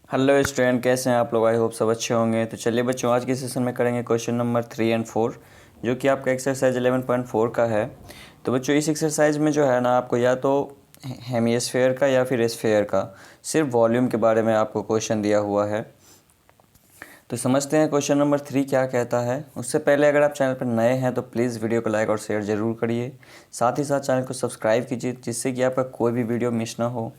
Hello student, कैसे हैं आप लोग। आई होप सब अच्छे होंगे। तो चलिए बच्चों, आज के सेशन में करेंगे क्वेश्चन नंबर 3 और 4, जो कि आपका एक्सरसाइज 11.4 का है। तो बच्चों, इस एक्सरसाइज में जो है ना, आपको या तो हेमिस्फेयर का या फिर स्फेयर का सिर्फ वॉल्यूम के बारे में आपको क्वेश्चन दिया हुआ है। तो समझते हैं क्वेश्चन नंबर 3 क्या कहता है। उससे पहले अगर आप चैनल पर नए हैं तो प्लीज़ वीडियो को लाइक और शेयर ज़रूर करिए। साथ ही साथ चैनल को सब्सक्राइब कीजिए, जिससे कि आपका कोई भी वीडियो मिस ना हो।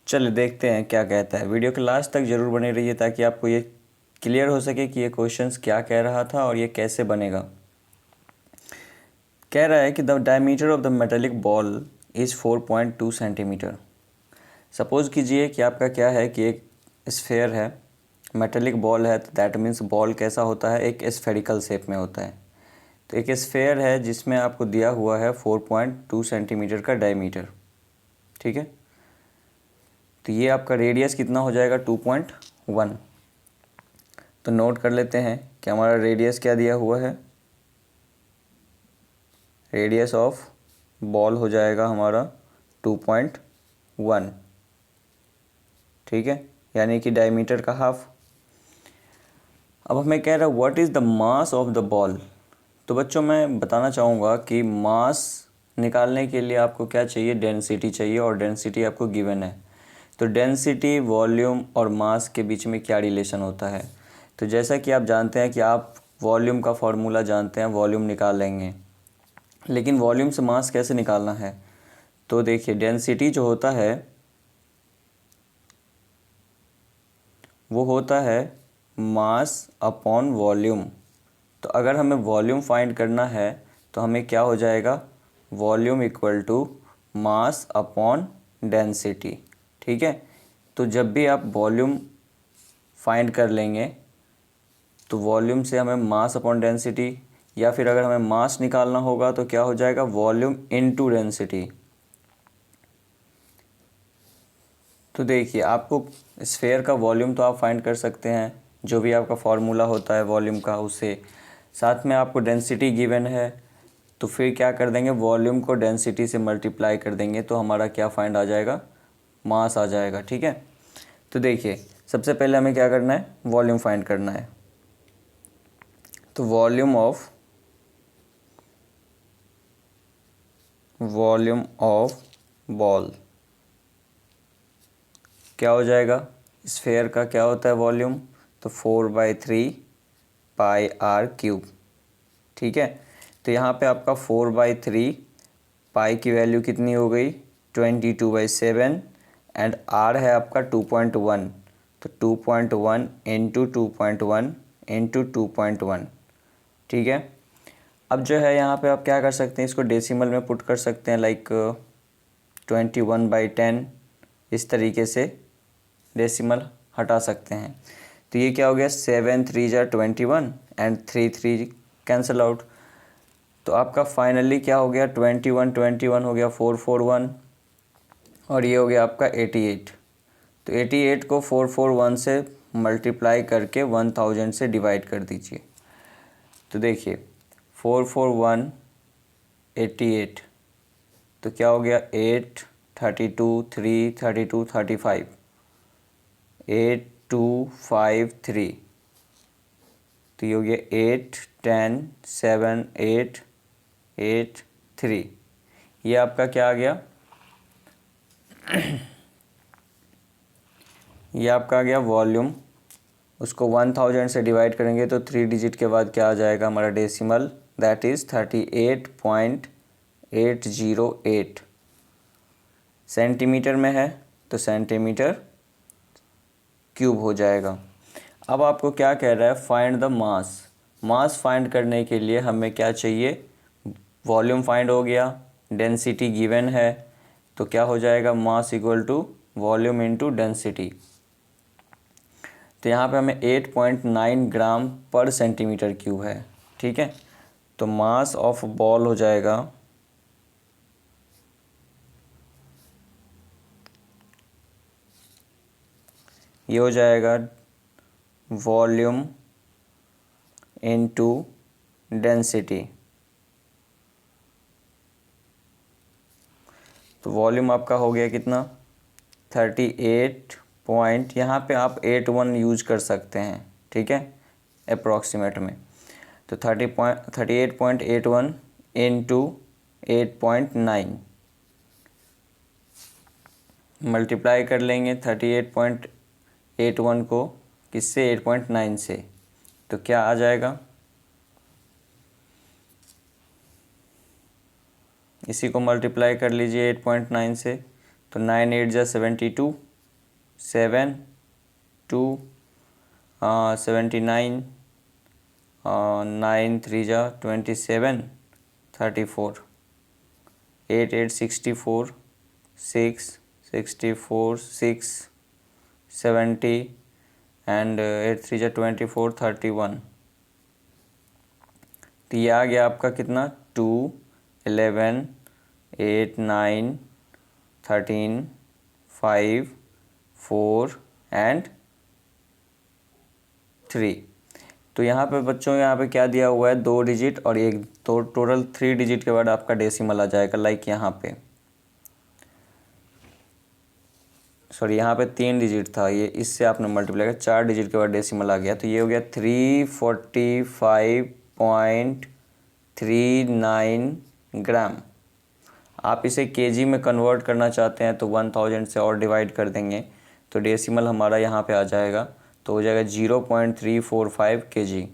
चलिए देखते हैं क्या कहता है। वीडियो के लास्ट तक ज़रूर बने रहिए ताकि आपको ये क्लियर हो सके कि ये क्वेश्चंस क्या कह रहा था और ये कैसे बनेगा। कह रहा है कि the diameter of the metallic ball is 4.2 centimetre. Suppose कीजिए कि आपका क्या है कि एक स्फेयर है, मेटेलिक बॉल है, तो दैट मीन्स बॉल कैसा होता है, एक स्फेरिकल शेप में होता है। तो एक स्फेयर है जिसमें आपको दिया हुआ है 4.2 सेंटीमीटर का डायमीटर। ठीक है, तो ये आपका रेडियस कितना हो जाएगा, 2.1। तो नोट कर लेते हैं कि हमारा रेडियस क्या दिया हुआ है। रेडियस ऑफ बॉल हो जाएगा हमारा 2.1। ठीक है, यानी कि डायमीटर का हाफ। अब हमें कह रहा है what is the mass of the ball. तो बच्चों, मैं बताना चाहूँगा कि मास निकालने के लिए आपको क्या चाहिए, डेंसिटी चाहिए, और डेंसिटी आपको गिवन है। तो डेंसिटी, वॉल्यूम और मास के बीच में क्या रिलेशन होता है। तो जैसा कि आप जानते हैं कि आप वॉल्यूम का फॉर्मूला जानते हैं, वॉल्यूम निकाल लेंगे, लेकिन वॉल्यूम से मास कैसे निकालना है। तो देखिए, डेंसिटी जो होता है वो होता है मास अपॉन वॉल्यूम। तो अगर हमें वॉल्यूम फाइंड करना है तो हमें क्या हो जाएगा, volume equal to mass upon density. ठीक है, तो जब भी आप वॉल्यूम फाइंड कर लेंगे तो वॉल्यूम से हमें मास अपॉन डेंसिटी, या फिर अगर हमें मास निकालना होगा तो क्या हो जाएगा, वॉल्यूम इनटू डेंसिटी। तो देखिए, आपको स्फेयर का वॉल्यूम तो आप फाइंड कर सकते हैं, जो भी आपका फार्मूला होता है वॉल्यूम का, उससे साथ में आपको डेंसिटी गिवन है। तो फिर क्या कर देंगे, वॉल्यूम को डेंसिटी से मल्टीप्लाई कर देंगे तो हमारा क्या फाइंड आ जाएगा, मास आ जाएगा। ठीक है, तो देखिए सबसे पहले हमें क्या करना है, वॉल्यूम फाइंड करना है। तो वॉल्यूम ऑफ बॉल क्या हो जाएगा, स्फेयर का क्या होता है वॉल्यूम, तो 4/3 पाई आर क्यूब। ठीक है, तो यहाँ पे आपका 4/3 पाई की वैल्यू कितनी हो गई, 22/7, एंड आर है आपका 2.1। तो 2.1 इंटू 2.1 इंटू 2.1। ठीक है, अब जो है यहाँ पे आप क्या कर सकते हैं, इसको डेसिमल में पुट कर सकते हैं, लाइक 21/10। इस तरीके से डेसिमल हटा सकते हैं। तो ये क्या हो गया, 7 3 जा 21 एंड 3 3 कैंसिल आउट। तो आपका फाइनली क्या हो गया, 21 हो गया 441, और ये हो गया आपका 88। तो 88 को 441 से मल्टीप्लाई करके 1000 से डिवाइड कर दीजिए। तो देखिए 441 88, तो क्या हो गया, 8 32 3 32 35 8253। तो ये हो गया 8 10 7 8 8 3। ये आपका क्या आ गया, ये आपका आ गया वॉल्यूम। उसको 1000 से डिवाइड करेंगे तो 3 डिजिट के बाद क्या आ जाएगा हमारा डेसिमल, दैट इज़ 38.808। सेंटीमीटर में है तो सेंटीमीटर क्यूब हो जाएगा। अब आपको क्या कह रहा है, find the mass. Mass find करने के लिए हमें क्या चाहिए, वॉल्यूम फाइंड हो गया, डेंसिटी गिवन है, तो क्या हो जाएगा, mass equal to volume into density. तो यहाँ पे हमें 8.9 ग्राम पर सेंटीमीटर क्यूब है। ठीक है, तो मास ऑफ बॉल हो जाएगा, ये हो जाएगा वॉल्यूम इनटू डेंसिटी। तो वॉल्यूम आपका हो गया कितना, 38 पॉइंट, यहाँ पे आप 81 यूज कर सकते हैं, ठीक है, अप्रॉक्सीमेट में। तो 38.81 इंटू 8.9 मल्टीप्लाई कर लेंगे 38.81 को किससे, 8.9 से, तो क्या आ जाएगा, इसी को मल्टीप्लाई कर लीजिए 8.9 से, तो 9 8 जा 72, 7 2 79, 9 3 जा 27, 34, 8 8 64, 6 64, 6 70 एंड 8 3 जा 24, 31। तो ये आ गया आपका कितना, 2 11 8 9 13 5 4 एंड 3। तो यहाँ पे बच्चों, यहाँ पे क्या दिया हुआ है, 2 डिजिट और एक, तो टोटल 3 डिजिट के बाद आपका डेसिमल आ जाएगा। लाइक यहाँ पे, सॉरी यहाँ पे 3 डिजिट था, ये इससे आपने मल्टीप्लाई किया, 4 डिजिट के बाद डेसिमल आ गया, तो ये हो गया 345.39 ग्राम। आप इसे केजी में कन्वर्ट करना चाहते हैं तो 1000 से और डिवाइड कर देंगे तो डेसिमल हमारा यहाँ पे आ जाएगा, तो हो जाएगा 0.345 kg,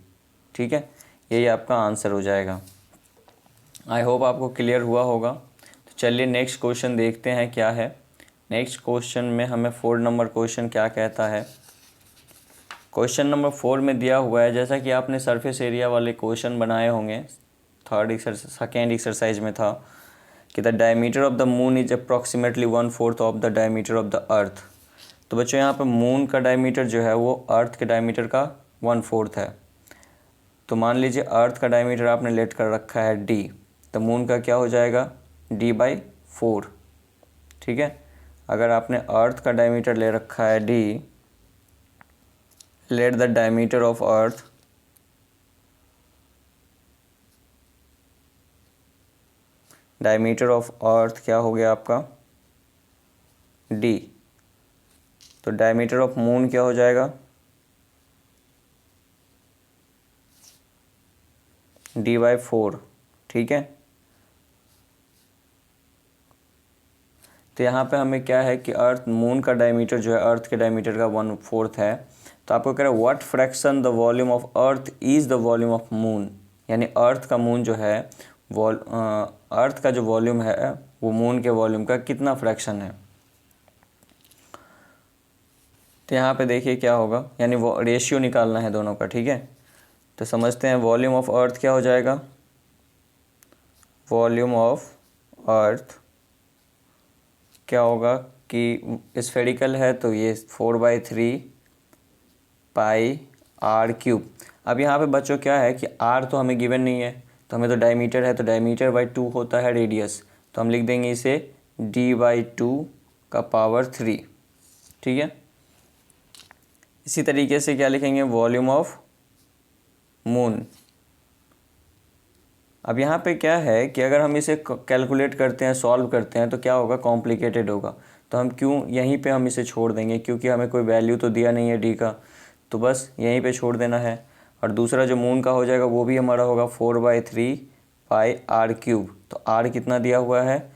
ठीक है, यही आपका आंसर हो जाएगा। आई होप आपको क्लियर हुआ होगा। तो चलिए नेक्स्ट क्वेश्चन देखते हैं क्या है। नेक्स्ट क्वेश्चन में हमें 4 नंबर क्वेश्चन क्या कहता है। क्वेश्चन नंबर 4 में दिया हुआ है, जैसा कि आपने सरफेस एरिया वाले क्वेश्चन बनाए होंगे, सेकेंड एक्सरसाइज में था कि the diameter of the moon is approximately 1/4 of the diameter of the earth. तो बच्चों यहाँ पर मून का डायमीटर जो है वो अर्थ के डायमीटर का 1/4 है। तो मान लीजिए अर्थ का डायमीटर आपने लेट कर रखा है d, तो मून का क्या हो जाएगा, d/4, ठीक है। अगर आपने अर्थ का डायमीटर ले रखा है d, let the diameter of earth क्या हो गया आपका, d, तो डायमीटर ऑफ मून क्या हो जाएगा, d/4, ठीक है। तो यहाँ पे हमें क्या है कि मून का डायमीटर जो है अर्थ के डायमीटर का 1/4 है। तो आपको कह रहा है what fraction the volume of earth is the volume of moon, यानी अर्थ का मून जो है अर्थ का जो वॉल्यूम है वो मून के वॉल्यूम का कितना फ्रैक्शन है। तो यहाँ पे देखिए क्या होगा, यानी वो रेशियो निकालना है दोनों का, ठीक है। तो समझते हैं वॉल्यूम ऑफ अर्थ क्या हो जाएगा, वॉल्यूम ऑफ अर्थ क्या होगा कि स्फेरिकल है तो ये 4/3 पाई r क्यूब। अब यहाँ पे बच्चों क्या है कि r तो हमें गिवन नहीं है, तो हमें तो डायमीटर है, तो डायमीटर/2 होता है रेडियस, तो हम लिख देंगे इसे d/2 का पावर 3, ठीक है। इसी तरीके से क्या लिखेंगे, वॉल्यूम ऑफ मून। अब यहाँ पे क्या है कि अगर हम इसे कैलकुलेट करते हैं, सॉल्व करते हैं, तो क्या होगा, कॉम्प्लिकेटेड होगा। तो हम क्यों यहीं पे हम इसे छोड़ देंगे, क्योंकि हमें कोई वैल्यू तो दिया नहीं है डी का, तो बस यहीं पे छोड़ देना है। और दूसरा जो मून का हो जाएगा वो भी हमारा होगा 4/3 पाई r क्यूब। तो r कितना दिया हुआ है,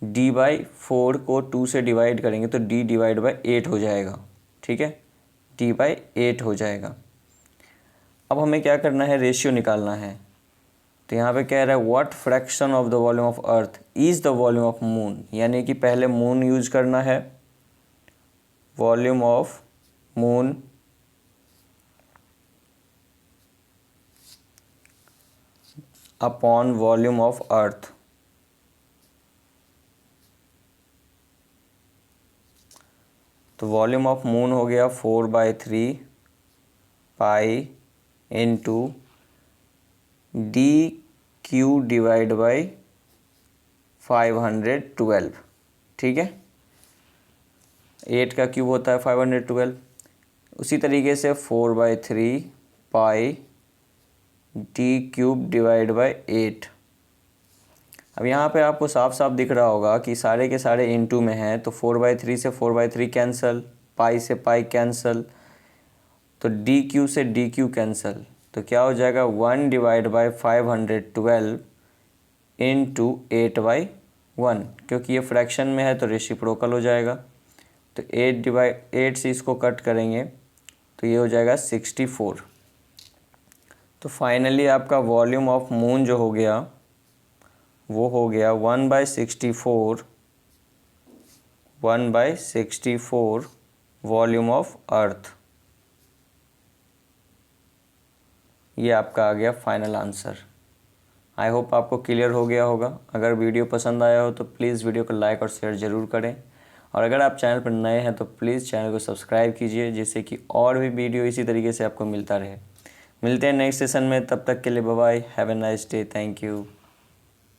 d/4 को 2 से डिवाइड करेंगे तो d/8 हो जाएगा, ठीक है, d/8 हो जाएगा। अब हमें क्या करना है, रेशियो निकालना है। तो यहाँ पे कह रहा है what fraction of the volume of earth is the volume of moon, यानी कि पहले मून यूज करना है, volume of moon upon volume of earth. तो वॉल्यूम ऑफ मून हो गया 4/3 pi into d³ divide by 512, ठीक है। 8 का क्यूब होता है 512। उसी तरीके से 4/3 पाई d³ डिवाइड बाई 8। अब यहाँ पे आपको साफ साफ दिख रहा होगा कि सारे के सारे इनटू में हैं, तो 4/3 से 4/3 कैंसल, पाई से पाई कैंसल, तो डी क्यू से डी क्यू कैंसल, तो क्या हो जाएगा 1/512 इंटू 8/1, क्योंकि ये फ्रैक्शन में है तो रेसिप्रोकल हो जाएगा। तो 8 से इसको कट करेंगे तो ये हो जाएगा 64। तो फाइनली आपका वॉल्यूम ऑफ मून जो हो गया वो हो गया 1/64 वॉल्यूम ऑफ अर्थ। ये आपका आ गया फाइनल आंसर। आई होप आपको क्लियर हो गया होगा। अगर वीडियो पसंद आया हो तो प्लीज़ वीडियो को लाइक और शेयर ज़रूर करें, और अगर आप चैनल पर नए हैं तो प्लीज़ चैनल को सब्सक्राइब कीजिए, जिससे कि और भी वीडियो इसी तरीके से आपको मिलता रहे। मिलते हैं नेक्स्ट सेशन में, तब तक के लिए bye bye, have a nice day, thank you.